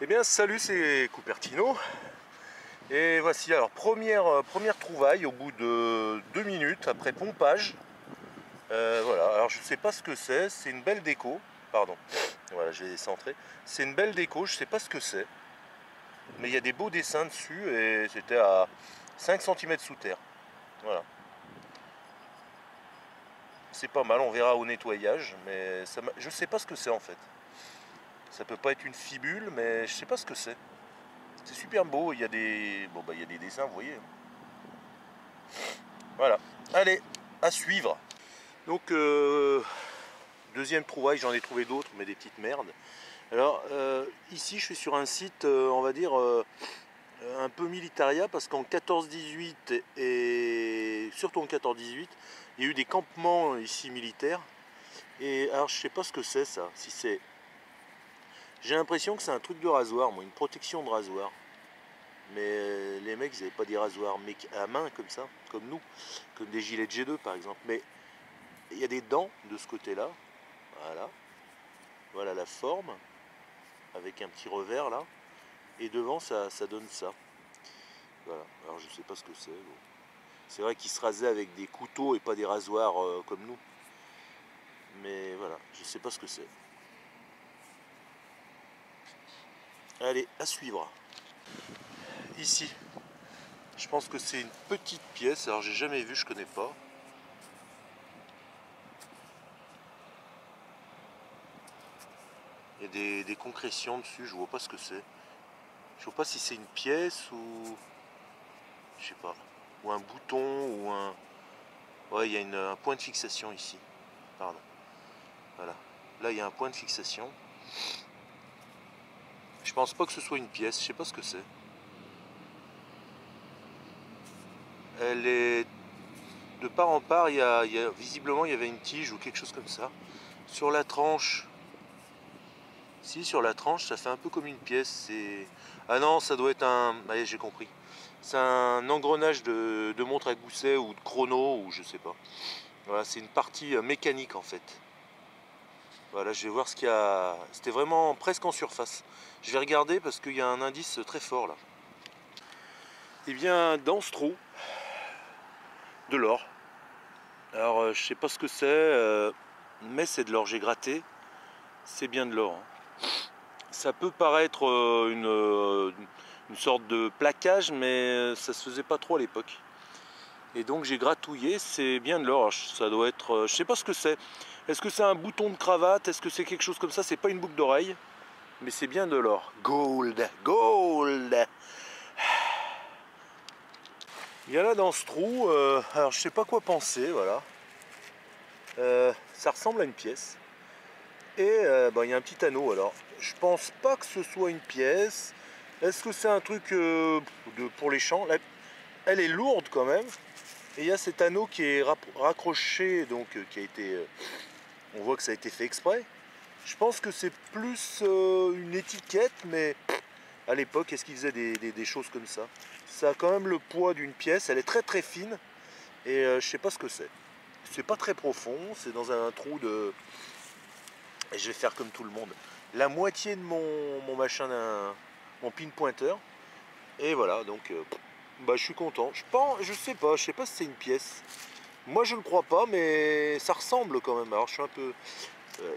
Eh bien salut, c'est Cupertino et voici alors première trouvaille au bout de 2 minutes après pompage. Voilà, alors je sais pas ce que c'est une belle déco, pardon, voilà j'ai centré, c'est une belle déco, je sais pas ce que c'est, mais il y a des beaux dessins dessus et c'était à 5 cm sous terre, voilà. C'est pas mal, on verra au nettoyage, mais je sais pas ce que c'est en fait. Ça peut pas être une fibule, mais je sais pas ce que c'est. C'est super beau, il y a des. Bon bah il y a des dessins, vous voyez. Voilà. Allez, à suivre. Donc deuxième trouvaille, j'en ai trouvé d'autres, mais des petites merdes. Alors ici je suis sur un site, on va dire, un peu militaria, parce qu'en 14-18 et surtout en 14-18, il y a eu des campements ici militaires. Et alors je sais pas ce que c'est ça, si c'est. J'ai l'impression que c'est un truc de rasoir, moi, une protection de rasoir. Mais les mecs, ils n'avaient pas des rasoirs à main comme ça, comme nous, comme des gilets de G2 par exemple. Mais il y a des dents de ce côté-là. Voilà. Voilà la forme, avec un petit revers là. Et devant, ça donne ça. Voilà. Alors je sais pas ce que c'est. Bon. C'est vrai qu'ils se rasaient avec des couteaux et pas des rasoirs comme nous. Mais voilà, je sais pas ce que c'est. Allez, à suivre. Ici, je pense que c'est une petite pièce. Alors j'ai jamais vu, je connais pas. Il y a des concrétions dessus, je vois pas ce que c'est. Je vois pas si c'est une pièce ou. Je sais pas. Ou un bouton ou un. Ouais, il y a un point de fixation ici. Pardon. Voilà. Là, il y a un point de fixation. Je pense pas que ce soit une pièce, je sais pas ce que c'est. Elle est. De part en part, visiblement il y avait une tige ou quelque chose comme ça. Sur la tranche. Si, sur la tranche, ça fait un peu comme une pièce. C'est. Ah non, ça doit être un. Allez, j'ai compris. C'est un engrenage de montre à gousset ou de chrono ou je sais pas. Voilà, c'est une partie mécanique en fait. Voilà, je vais voir ce qu'il y a. C'était vraiment presque en surface. Je vais regarder parce qu'il y a un indice très fort là. Et bien, dans ce trou, de l'or. Alors, je sais pas ce que c'est, mais c'est de l'or. J'ai gratté. C'est bien de l'or. Hein. Ça peut paraître une sorte de plaquage, mais ça se faisait pas trop à l'époque. Et donc j'ai gratouillé, c'est bien de l'or. Ça doit être, je sais pas ce que c'est. Est-ce que c'est un bouton de cravate? Est-ce que c'est quelque chose comme ça? C'est pas une boucle d'oreille, mais c'est bien de l'or. Gold, gold. Il y a là dans ce trou, alors je sais pas quoi penser, voilà. Ça ressemble à une pièce. Et il y a un petit anneau. Alors, je pense pas que ce soit une pièce. Est-ce que c'est un truc pour les champs? Elle est lourde quand même. Et il y a cet anneau qui est raccroché, donc qui a été. On voit que ça a été fait exprès. Je pense que c'est plus une étiquette, mais à l'époque, est-ce qu'ils faisaient des choses comme ça? Ça a quand même le poids d'une pièce. Elle est très très fine. Et je sais pas ce que c'est. C'est pas très profond. C'est dans un trou de. Et je vais faire comme tout le monde. La moitié de mon machin, mon pin pointer. Et voilà, donc je suis content. Je sais pas si c'est une pièce. Moi je ne crois pas, mais ça ressemble quand même. Alors je suis un peu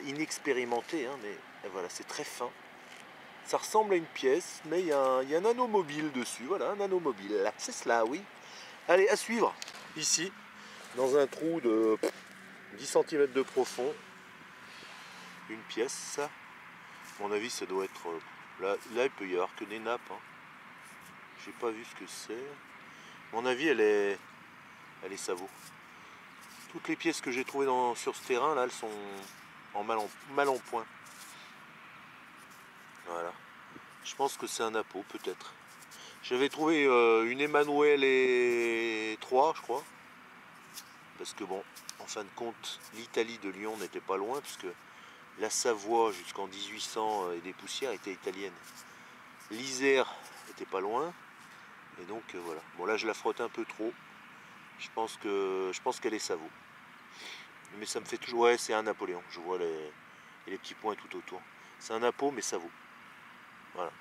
inexpérimenté, hein, mais voilà, c'est très fin. Ça ressemble à une pièce, mais il y a un anneau mobile dessus. Voilà, un anneau mobile. C'est cela, oui. Allez, à suivre. Ici, dans un trou de 10 cm de profond. Une pièce. À mon avis, ça doit être. Là, il peut y avoir que des nappes. Hein. J'ai pas vu ce que c'est. À mon avis, elle est savot. Toutes les pièces que j'ai trouvées sur ce terrain, là, elles sont mal en point. Voilà. Je pense que c'est un appôt, peut-être. J'avais trouvé une Emmanuel et 3, je crois. Parce que bon, en fin de compte, l'Italie de Lyon n'était pas loin, puisque La Savoie jusqu'en 1800 et des poussières était italienne. L'Isère était pas loin. Et donc voilà. Bon là je la frotte un peu trop. Je pense qu'elle est Savoie. Mais ça me fait toujours. Ouais, c'est un Napoléon. Je vois les petits points tout autour. C'est un Napo, mais Savoie. Voilà.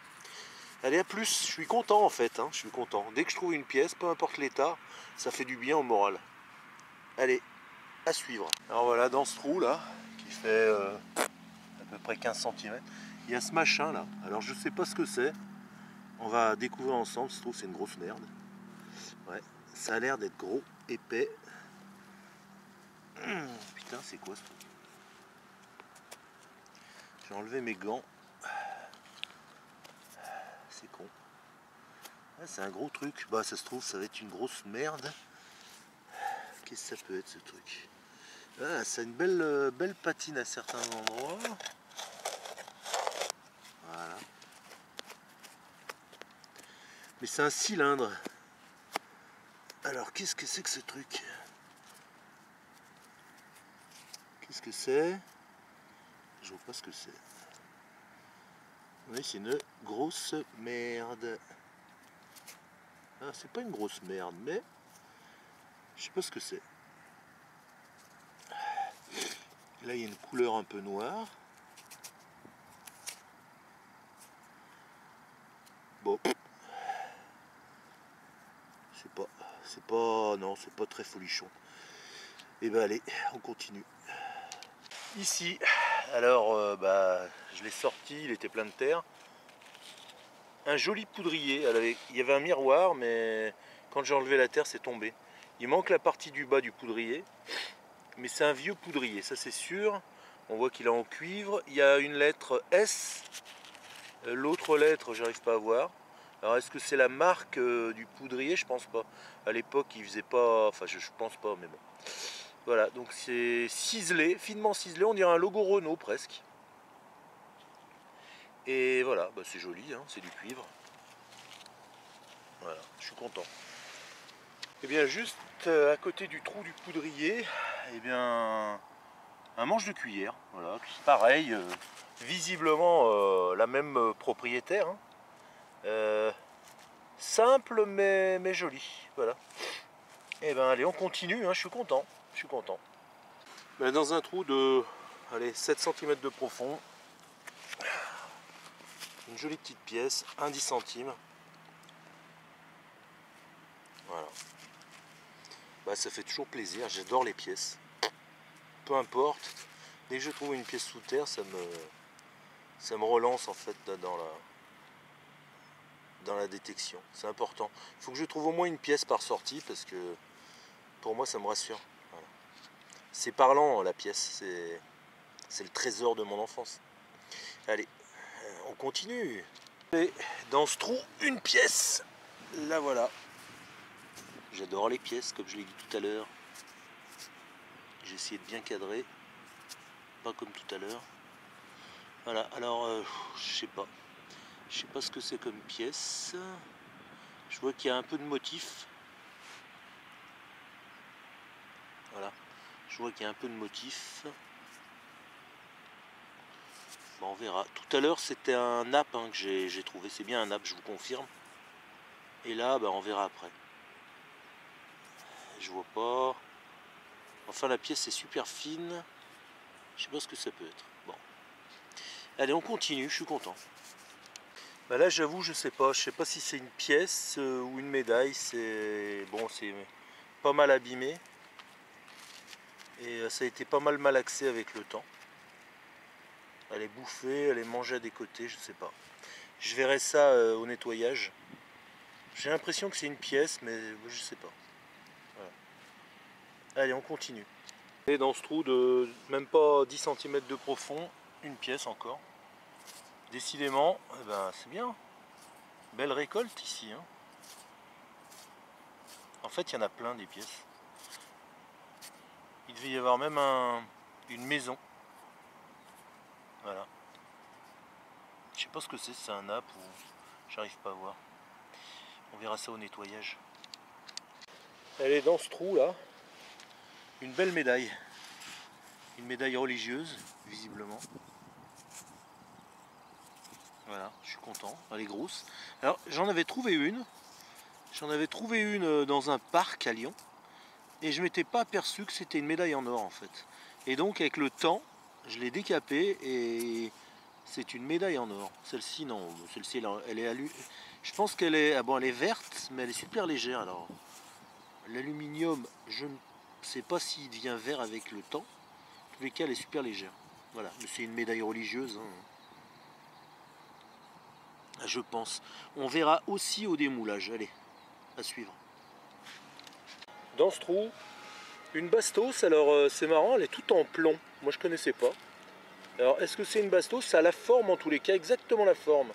Allez, à plus. Je suis content en fait. Hein. Je suis content. Dès que je trouve une pièce, peu importe l'état, ça fait du bien au moral. Allez, à suivre. Alors voilà, dans ce trou là, qui fait à peu près 15 cm, il y a ce machin là. Alors je sais pas ce que c'est. On va découvrir ensemble. Ce trou, c'est une grosse merde. Ouais, ça a l'air d'être gros, épais. Putain, c'est quoi ce truc? J'ai enlevé mes gants. C'est con. Ouais, c'est un gros truc. Bah, ça se trouve, ça va être une grosse merde. Qu'est-ce que ça peut être ce truc? Ah, ça a une belle patine à certains endroits. Voilà. Mais c'est un cylindre. Alors, qu'est-ce que c'est que ce truc? Qu'est-ce que c'est? Je vois pas ce que c'est. Oui, c'est une grosse merde. Ah, c'est pas une grosse merde, mais je sais pas ce que c'est. Là, il y a une couleur un peu noire. Bon, non, c'est pas très folichon. Et ben allez, on continue. Ici, alors, je l'ai sorti, il était plein de terre. Un joli poudrier. Il y avait un miroir, mais quand j'ai enlevé la terre, c'est tombé. Il manque la partie du bas du poudrier, mais c'est un vieux poudrier, ça c'est sûr. On voit qu'il est en cuivre. Il y a une lettre S. L'autre lettre, j'arrive pas à voir. Alors est-ce que c'est la marque du poudrier? Je pense pas. À l'époque, il faisait pas. Enfin, je pense pas, mais bon. Voilà, donc c'est ciselé, finement ciselé. On dirait un logo Renault presque. Et voilà, c'est joli, hein, c'est du cuivre. Voilà, je suis content. Et bien juste à côté du trou du poudrier, et bien un manche de cuillère. Voilà, pareil, visiblement la même propriétaire. Hein. Simple mais joli. Voilà. Et ben allez, on continue, hein, je suis content. Je suis content. Ben, dans un trou de 7 cm de profond. Une jolie petite pièce, un 10 centimes. Voilà. Ça fait toujours plaisir, j'adore les pièces. Peu importe, dès que je trouve une pièce sous terre, ça me relance en fait dans la détection. C'est important. Il faut que je trouve au moins une pièce par sortie parce que pour moi ça me rassure. Voilà. C'est parlant la pièce, c'est le trésor de mon enfance. Allez, on continue. Et dans ce trou, une pièce. La voilà. J'adore les pièces, comme je l'ai dit tout à l'heure. J'ai essayé de bien cadrer. Pas comme tout à l'heure. Voilà, alors, je sais pas. Je sais pas ce que c'est comme pièce. Je vois qu'il y a un peu de motif. Voilà. Je vois qu'il y a un peu de motif. Bon, on verra. Tout à l'heure, c'était un nappe que j'ai trouvé. C'est bien un nappe, je vous confirme. Et là, on verra après. Je vois pas. Enfin, la pièce est super fine. Je sais pas ce que ça peut être. Bon. Allez, on continue, je suis content. Là, j'avoue, je sais pas. Je sais pas si c'est une pièce ou une médaille. C'est pas mal abîmé. Et ça a été pas mal malaxé avec le temps. Elle est bouffée, elle est mangée à des côtés, je sais pas. Je verrai ça au nettoyage. J'ai l'impression que c'est une pièce, mais je sais pas. Voilà. Allez, on continue. Et dans ce trou de même pas 10 cm de profond, une pièce encore. Décidément, c'est bien. Belle récolte ici. Hein. En fait, il y en a plein des pièces. Il devait y avoir même une maison. Voilà. Je sais pas ce que c'est un nappe ou j'arrive pas à voir. On verra ça au nettoyage. Elle est dans ce trou là. Une belle médaille. Une médaille religieuse, visiblement. Voilà, je suis content, elle est grosse. Alors j'en avais trouvé une. Dans un parc à Lyon. Et je m'étais pas aperçu que c'était une médaille en or en fait. Et donc avec le temps, je l'ai décapée et c'est une médaille en or. Celle-ci non, celle-ci elle est je pense qu'elle est, ah bon, elle est verte, mais elle est super légère. Alors l'aluminium, je ne sais pas s'il devient vert avec le temps. En tous les cas, elle est super légère. Voilà, mais c'est une médaille religieuse. Hein. Je pense. On verra aussi au démoulage. Allez, à suivre. Dans ce trou, une bastos. Alors c'est marrant, elle est toute en plomb. Moi je connaissais pas. Alors est-ce que c'est une bastos? Ça a la forme en tous les cas, exactement la forme.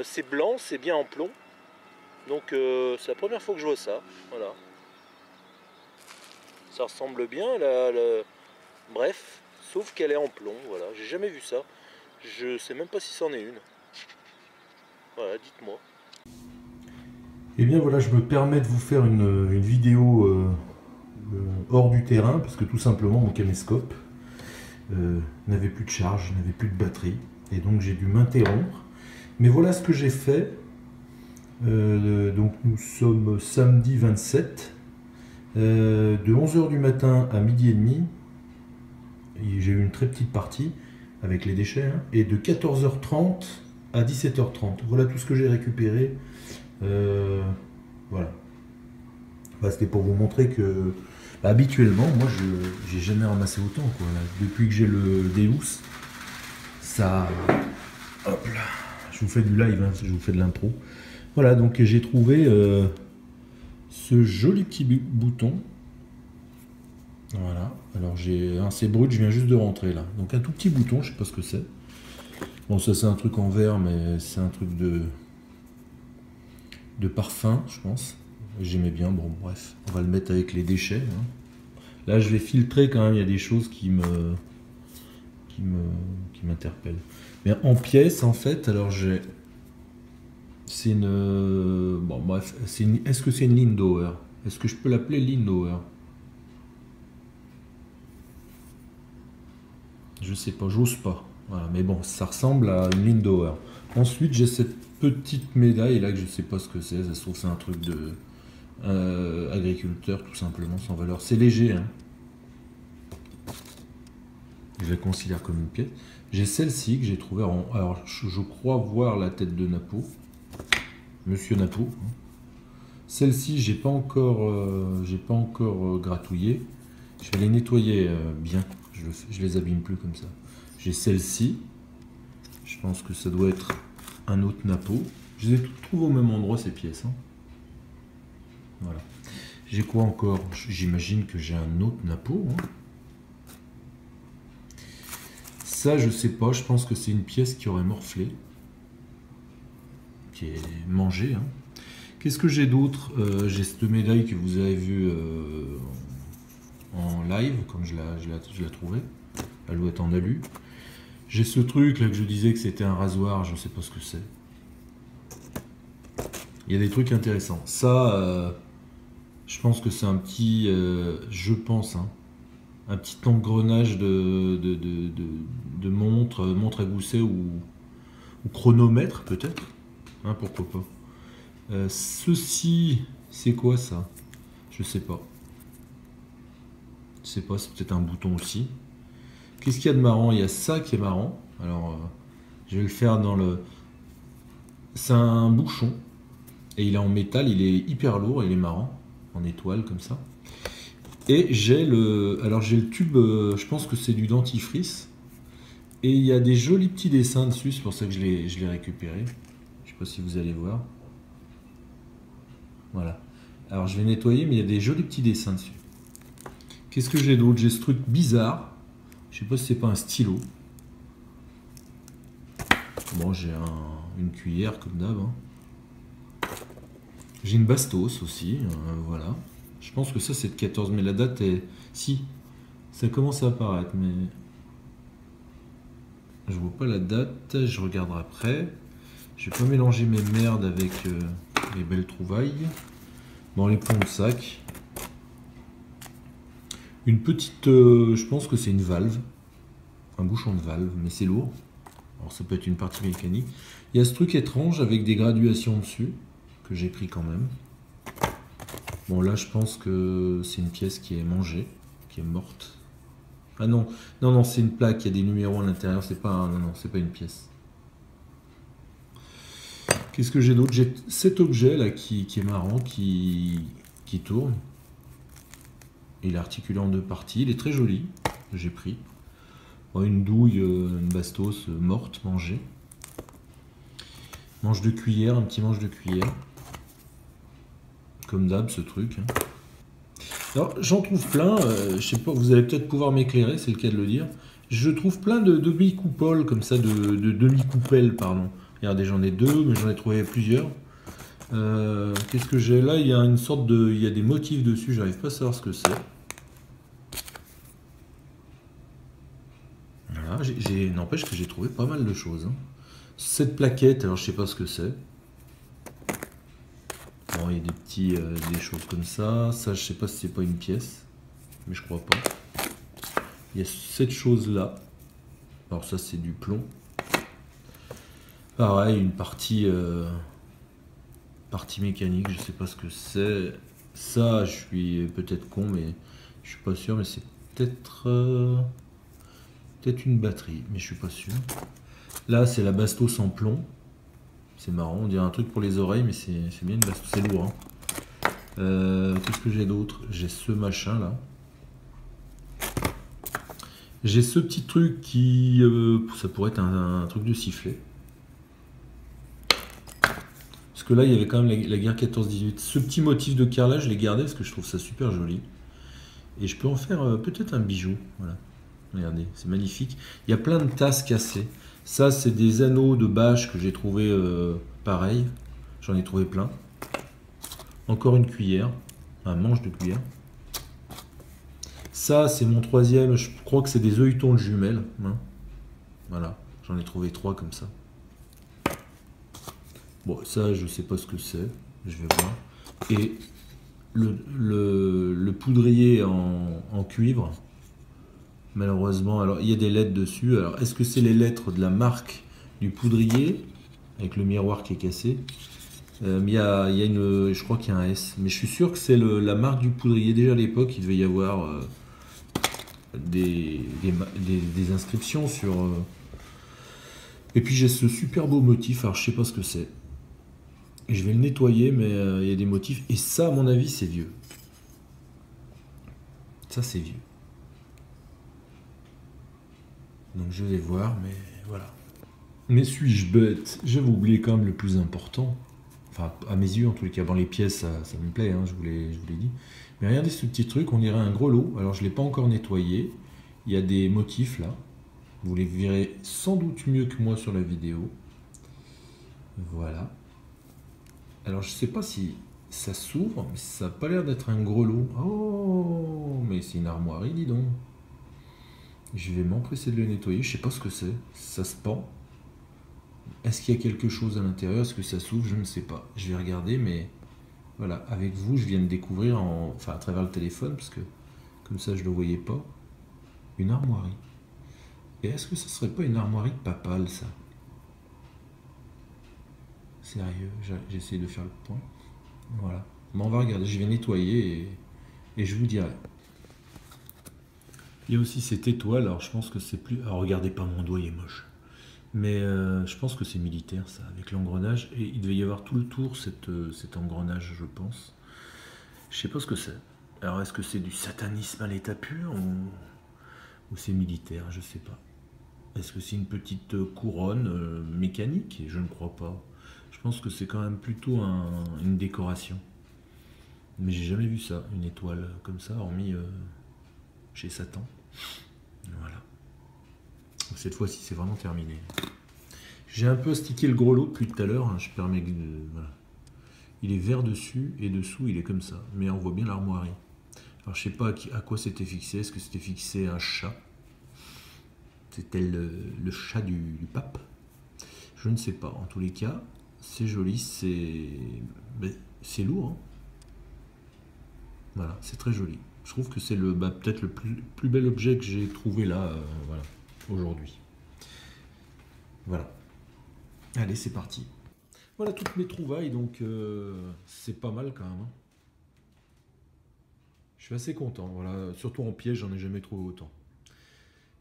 C'est blanc, c'est bien en plomb. Donc c'est la première fois que je vois ça. Voilà. Ça ressemble bien. Bref, sauf qu'elle est en plomb. Voilà, j'ai jamais vu ça. Je sais même pas si c'en est une. Voilà, dites-moi. Et bien voilà, je me permets de vous faire une vidéo hors du terrain, parce que tout simplement mon caméscope n'avait plus de charge, n'avait plus de batterie, et donc j'ai dû m'interrompre. Mais voilà ce que j'ai fait. Donc nous sommes samedi 27, de 11h du matin à midi et demi, j'ai eu une très petite partie avec les déchets, hein, et de 14h30 à 17h30. Voilà tout ce que j'ai récupéré. Voilà. Bah, c'était pour vous montrer que bah, habituellement, moi, j'ai jamais ramassé autant. Quoi. Depuis que j'ai le Deus, ça... Hop là. Je vous fais du live, hein, je vous fais de l'intro. Voilà, donc j'ai trouvé ce joli petit bouton. Voilà. Alors c'est brut, je viens juste de rentrer là. Donc un tout petit bouton, je sais pas ce que c'est. Bon, ça c'est un truc en verre, mais c'est un truc de parfum, je pense. J'aimais bien, bon bref, on va le mettre avec les déchets. Hein. Là je vais filtrer quand même, il y a des choses qui m'interpellent. Mais en pièces en fait, alors j'ai... C'est une... Bon bref, est-ce que c'est une Lindauer? Est-ce que je peux l'appeler Lindauer? Je sais pas, j'ose pas. Voilà, mais bon, ça ressemble à une Lindauer. Ensuite, j'ai cette petite médaille là que je sais pas ce que c'est. Ça se trouve c'est un truc de agriculteur tout simplement, sans valeur. C'est léger. Hein. Je la considère comme une pièce. J'ai celle-ci que j'ai trouvée en... Alors, je crois voir la tête de Napo. Monsieur Napo. Hein. Celle-ci, j'ai pas encore gratouillé. Je vais les nettoyer bien. Je les abîme plus comme ça. J'ai celle-ci. Je pense que ça doit être un autre Napo. Je les ai toutes trouvées au même endroit ces pièces. Hein. Voilà. J'ai quoi encore? J'imagine que j'ai un autre Napo. Hein. Ça, je sais pas. Je pense que c'est une pièce qui aurait morflé. Qui est mangée. Hein. Qu'est-ce que j'ai d'autre? J'ai cette médaille que vous avez vue en live, comme je la trouvais. Elle doit être en alu. J'ai ce truc là que je disais que c'était un rasoir. Je ne sais pas ce que c'est. Il y a des trucs intéressants. Ça, je pense que c'est un petit... je pense, hein, un petit engrenage de montre à gousset ou chronomètre peut-être. Hein, pourquoi pas. Ceci, c'est quoi ça? Je sais pas. Je sais pas, c'est peut-être un bouton aussi. Qu'est-ce qu'il y a de marrant? Il y a ça qui est marrant. Alors, je vais le faire dans le... C'est un bouchon. Et il est en métal, il est hyper lourd, il est marrant. En étoile, comme ça. Et j'ai le... Alors, j'ai le tube, je pense que c'est du dentifrice. Et il y a des jolis petits dessins dessus, c'est pour ça que je l'ai récupéré. Je sais pas si vous allez voir. Voilà. Alors je vais nettoyer, mais il y a des jolis petits dessins dessus. Qu'est-ce que j'ai d'autre? J'ai ce truc bizarre. Je sais pas si c'est pas un stylo. Bon, j'ai une cuillère comme d'hab. Hein. J'ai une bastos aussi. Voilà. Je pense que ça c'est de 14, mais la date est... Si, ça commence à apparaître, mais... Je vois pas la date, je regarderai après. Je vais pas mélanger mes merdes avec les belles trouvailles. Dans les ponts de sac. Une petite... je pense que c'est une valve. Un bouchon de valve, mais c'est lourd. Alors ça peut être une partie mécanique. Il y a ce truc étrange avec des graduations dessus, que j'ai pris quand même. Bon là je pense que c'est une pièce qui est mangée, qui est morte. Ah non, non, non, c'est une plaque, il y a des numéros à l'intérieur, c'est pas, non, non, c'est pas une pièce. Qu'est-ce que j'ai d'autre? J'ai cet objet là qui est marrant, qui tourne. Il est articulé en deux parties, il est très joli, j'ai pris. Bon, une douille, une bastos morte, mangée. Manche de cuillère, un petit manche de cuillère. Comme d'hab ce truc. Hein. Alors j'en trouve plein, je sais pas, vous allez peut-être pouvoir m'éclairer, c'est le cas de le dire. Je trouve plein de demi-coupoles comme ça, de demi-coupelles, pardon. Regardez, j'en ai deux, mais j'en ai trouvé plusieurs. Qu'est-ce que j'ai là? Il y a une sorte de. Il y a des motifs dessus, j'arrive pas à savoir ce que c'est. Voilà, n'empêche que j'ai trouvé pas mal de choses. Hein. Cette plaquette, alors je sais pas ce que c'est. Bon, il y a des petits, des choses comme ça. Ça, je sais pas si c'est pas une pièce, mais je crois pas. Il y a cette chose là. Alors ça, c'est du plomb. Pareil, une partie, partie mécanique, je sais pas ce que c'est. Ça, je suis peut-être con, mais je suis pas sûr, mais c'est peut-être peut-être une batterie, mais je suis pas sûr. Là, c'est la bastos en plomb. C'est marrant, on dirait un truc pour les oreilles, mais c'est bien une bastos, c'est lourd. Hein. Qu'est-ce que j'ai d'autre? J'ai ce machin là. J'ai ce petit truc qui... ça pourrait être un truc de sifflet. Parce que là, il y avait quand même la guerre 14-18. Ce petit motif de carrelage, je l'ai gardé parce que je trouve ça super joli. Et je peux en faire peut-être un bijou. Voilà. Regardez, c'est magnifique. Il y a plein de tasses cassées. Ça, c'est des anneaux de bâche que j'ai trouvé pareil. J'en ai trouvé plein. Encore une cuillère. Un manche de cuillère. Ça, c'est mon troisième. Je crois que c'est des œilletons de jumelles. Hein. Voilà. J'en ai trouvé 3 comme ça. Bon, ça, je sais pas ce que c'est. Je vais voir. Et le poudrier en cuivre. Malheureusement, alors il y a des lettres dessus. Alors, est-ce que c'est les lettres de la marque du poudrier avec le miroir qui est cassé? Il y a une, je crois qu'il y a un S. Mais je suis sûr que c'est la marque du poudrier. Déjà à l'époque, il devait y avoir des inscriptions sur. Et puis j'ai ce super beau motif. Alors je sais pas ce que c'est. Je vais le nettoyer, mais il y a des motifs. Et ça, à mon avis, c'est vieux. Ça, c'est vieux. Donc je vais voir, mais voilà. Mais suis-je bête? J'avais oublié quand même le plus important. Enfin, à mes yeux, en tous les cas, dans les pièces, ça me plaît, hein, je vous l'ai dit. Mais regardez ce petit truc, on dirait un gros lot. Alors je ne l'ai pas encore nettoyé. Il y a des motifs là. Vous les verrez sans doute mieux que moi sur la vidéo. Voilà. Alors je ne sais pas si ça s'ouvre, mais ça n'a pas l'air d'être un gros lot. Oh, mais c'est une armoirie, dis donc. Je vais m'empresser de le nettoyer. Je ne sais pas ce que c'est. Ça se pend. Est-ce qu'il y a quelque chose à l'intérieur? Est-ce que ça s'ouvre? Je ne sais pas. Je vais regarder, mais voilà. Avec vous, je viens de découvrir, enfin à travers le téléphone, parce que comme ça je ne le voyais pas, une armoirie. Et est-ce que ce serait pas une armoirie papale, ça? Sérieux, j'essaie de faire le point. Voilà. Bon, on va regarder. Je vais nettoyer et je vous dirai. Il y a aussi cette étoile. Alors je pense que c'est plus... Alors regardez pas, mon doigt il est moche. Mais je pense que c'est militaire ça, avec l'engrenage. Et il devait y avoir tout le tour cet engrenage, je pense. Je sais pas ce que c'est. Alors est-ce que c'est du satanisme à l'état pur ou c'est militaire? Je sais pas. Est-ce que c'est une petite couronne mécanique? Je ne crois pas. Je pense que c'est quand même plutôt une décoration. Mais j'ai jamais vu ça, une étoile comme ça, hormis chez Satan. Voilà. Cette fois-ci, c'est vraiment terminé. J'ai un peu astiqué le gros lot depuis tout à l'heure. Hein, je permets de... Voilà. Il est vert dessus et dessous, il est comme ça. Mais on voit bien l'armoirie. Alors, je sais pas à quoi c'était fixé. Est-ce que c'était fixé un chat? C'était le chat du pape? Je ne sais pas. En tous les cas, c'est joli. C'est lourd. Hein. Voilà, c'est très joli. Je trouve que c'est peut-être le plus bel objet que j'ai trouvé là, voilà, aujourd'hui. Voilà. Allez, c'est parti. Voilà toutes mes trouvailles, donc c'est pas mal quand même. Hein. Je suis assez content, voilà. Surtout en piège, j'en ai jamais trouvé autant.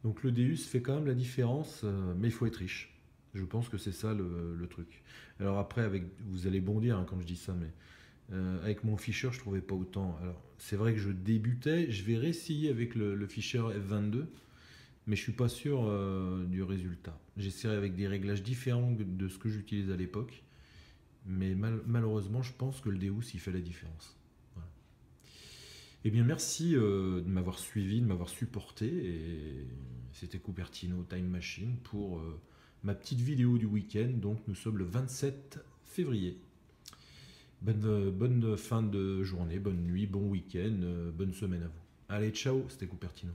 Donc le Deus fait quand même la différence, mais il faut être riche. Je pense que c'est ça le truc. Alors après, vous allez bondir hein, quand je dis ça, mais avec mon Fisher, je trouvais pas autant. Alors c'est vrai que je débutais, je vais réessayer avec le Fisher F22, mais je suis pas sûr du résultat. J'essaierai avec des réglages différents de ce que j'utilisais à l'époque, mais malheureusement, je pense que le Deus, il fait la différence. Voilà. Eh bien, merci de m'avoir suivi, de m'avoir supporté. Et c'était Cupertino Time Machine pour ma petite vidéo du week-end. Donc, nous sommes le 27 février. Bonne fin de journée, bonne nuit, bon week-end, bonne semaine à vous. Allez, ciao, c'était Cupertino.